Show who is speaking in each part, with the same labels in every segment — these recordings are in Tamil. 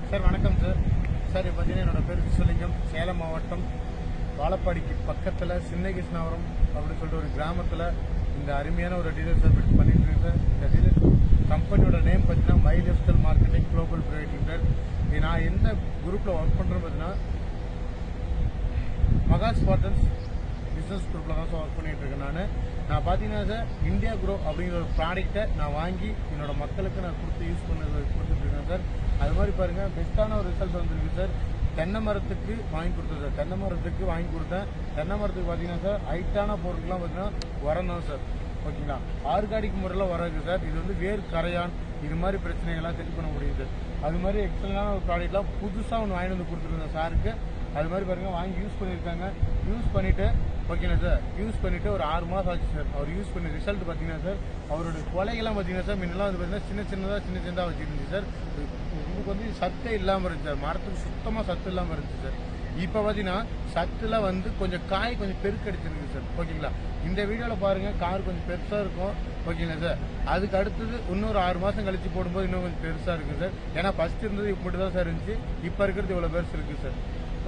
Speaker 1: சார் வணக்கம் சார். சார் இப்போ பார்த்தீங்கன்னா என்னோட பேர் விஸ்வலிங்கம். சேலம் மாவட்டம் வாழப்பாடிக்கு பக்கத்தில் சின்ன கிருஷ்ணாபுரம் அப்படின்னு சொல்லிட்டு ஒரு கிராமத்தில் இந்த அருமையான ஒரு டீலர் சர்வீஸ் பண்ணிட்டு இருக்கேன் சார். இந்த டீலர் கம்பெனியோட நேம் பார்த்தீங்கன்னா my life style marketing global private limited. நான் எந்த குரூப்பில் ஒர்க் பண்ணுறேன்னு பார்த்தீங்கன்னா மகா ஸ்பாட்டன்ஸ் பிஸ்னஸ் குரூப்பில் தான் சார் ஒர்க் பண்ணிட்டு இருக்கேன். நான் பார்த்தீங்கன்னா சார் இந்தியா க்ரோ அப்படிங்கிற ஒரு ப்ராடக்ட்டை நான் வாங்கி என்னோட மக்களுக்கு நான் யூஸ் கொடுத்துட்ருக்கேன் சார். அது மாதிரி பாருங்கள், பெஸ்ட்டான ஒரு ரிசல்ட் வந்துருக்கு சார். தென்னை மரத்துக்கு வாங்கி கொடுத்தேன் சார். தென்னை மரத்துக்கு வாங்கி கொடுத்தேன். தென்னை மரத்துக்கு பார்த்தீங்கன்னா சார் ஹைட்டான பொருட்கள்லாம் பார்த்தீங்கன்னா உரம் தான் சார். ஓகேங்களா, ஆர்கானிக் முறையில் வராது சார். இது வந்து வேர் கரையான் இது மாதிரி பிரச்சனைகள்லாம் சரி பண்ண முடியுது சார். அது மாதிரி எக்ஸலண்டான ஒரு ப்ராடக்ட்லாம் புதுசாக ஒன்று வாங்கிட்டு வந்து கொடுத்துருந்தேன் சாருக்கு. அது மாதிரி பாருங்கள், வாங்கி யூஸ் பண்ணியிருக்காங்க. யூஸ் பண்ணிவிட்டு ஓகேண்ணா சார், யூஸ் பண்ணிவிட்டு ஒரு 6 மாதம் ஆச்சு சார். அவர் யூஸ் பண்ணி ரிசல்ட் பார்த்தீங்கன்னா சார், அவரோட கொலைகள்லாம் பார்த்தீங்கன்னா சார் முன்னெல்லாம் வந்து பார்த்தீங்கன்னா சின்ன சின்னதாக வச்சுருந்துச்சு சார். இதுக்கு வந்து சத்தே இல்லாமல் இருந்துச்சு சார். மரத்துக்கு சுத்தமாக சத்து இல்லாமல் இருந்துச்சு சார். இப்போ பார்த்தீங்கன்னா சத்தில் வந்து கொஞ்சம் காய் கொஞ்சம் பெருக்கடிச்சிருக்கு சார். ஓகேங்களா, இந்த வீடியோவில் பாருங்கள், கார் கொஞ்சம் பெருசாக இருக்கும். ஓகேங்களா சார், அதுக்கு அடுத்தது இன்னொரு 6 மாதம் கழிச்சு போடும்போது இன்னும் கொஞ்சம் பெருசாக இருக்குது சார். ஏன்னா ஃபஸ்ட் இருந்தது இப்படி தான் சார் இருந்துச்சு, இப்போ இருக்கிறது இவ்வளோ பெருசு இருக்குது சார்.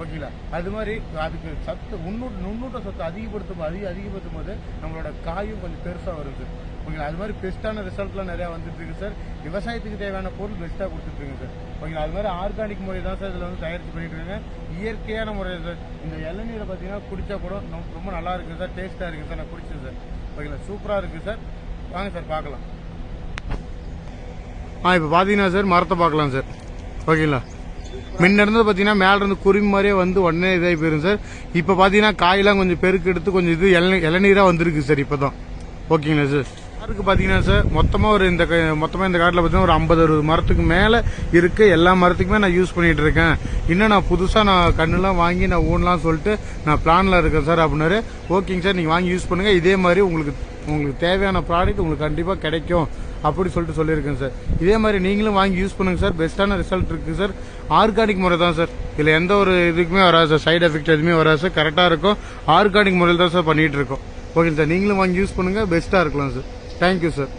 Speaker 1: ஓகேங்களா, அது மாதிரி அதுக்கு சத்து நுண்ணூட்ட சத்து அதிகப்படுத்தும் போது நம்மளோட காயும் கொஞ்சம் பெருசாக வரும் சார். ஓகேங்களா, அது மாதிரி பெஸ்ட்டான ரிசல்ட்லாம் நிறையா வந்துட்டு இருக்கு சார். விவசாயத்துக்கு தேவையான பொருள் பெஸ்ட்டாக கொடுத்துட்ருங்க சார். ஓகேங்களா, அது மாதிரி ஆர்கானிக் முறை தான் சார் இதில் வந்து தயாரித்து பண்ணிட்டு இருக்காங்க. இயற்கையான முறை சார். இந்த இளநீரை பார்த்தீங்கன்னா குடித்தா கூட ரொம்ப நல்லா இருக்குது சார். டேஸ்ட்டாக இருக்குது சார். நான் குடிச்சேன் சார். ஓகேங்களா, சூப்பராக இருக்குது சார். வாங்க சார் பார்க்கலாம். இப்போ பார்த்தீங்கன்னா சார் மரத்தை பார்க்கலாம் சார். ஓகேங்களா, முன்ன இருந்தது பார்த்தீங்கன்னா மேலே இருந்து குருவி மாதிரியே வந்து உடனே இதாகி போயிடும் சார். இப்போ பார்த்தீங்கன்னா காயெல்லாம் கொஞ்சம் பெருக்கு எடுத்து கொஞ்சம் இது இளநீராக வந்துருக்கு சார் இப்போ தான். ஓகேங்களா சார், அதுக்கு பார்த்தீங்கன்னா சார் மொத்தமாக இந்த காட்டில் பார்த்தீங்கன்னா ஒரு 50-60 மரத்துக்கு மேலே இருக்குது. எல்லா மரத்துக்குமே நான் யூஸ் பண்ணிகிட்டு இருக்கேன். இன்னும் நான் புதுசாக நான் கண்ணுலாம் வாங்கி நான் ஊனலாம் சொல்லிட்டு நான் பிளானில் இருக்கேன் சார் அப்படின்னாரு. ஓகேங்க சார், நீங்கள் வாங்கி யூஸ் பண்ணுங்கள். இதே மாதிரி உங்களுக்கு தேவையான ப்ராடக்ட் உங்களுக்கு கண்டிப்பாக கிடைக்கும் அப்படி சொல்லியிருக்கேன் சார். இதே மாதிரி நீங்களும் வாங்கி யூஸ் பண்ணுங்கள் சார். பெஸ்ட்டான ரிசல்ட் இருக்குது சார். ஆர்கானிக் முறை தான் சார். இதில் எந்த ஒரு இதுக்குமே வராது சார். சைடு எஃபெக்ட் எதுவுமே வராது சார். கரெக்டாக இருக்கும். ஆர்கானிக் முறையில் தான் சார் பண்ணிகிட்டு இருக்கோம். ஓகே சார், நீங்களும் வாங்கி யூஸ் பண்ணுங்கள். பெஸ்ட்டாக இருக்கலாம் சார். Thank you sir.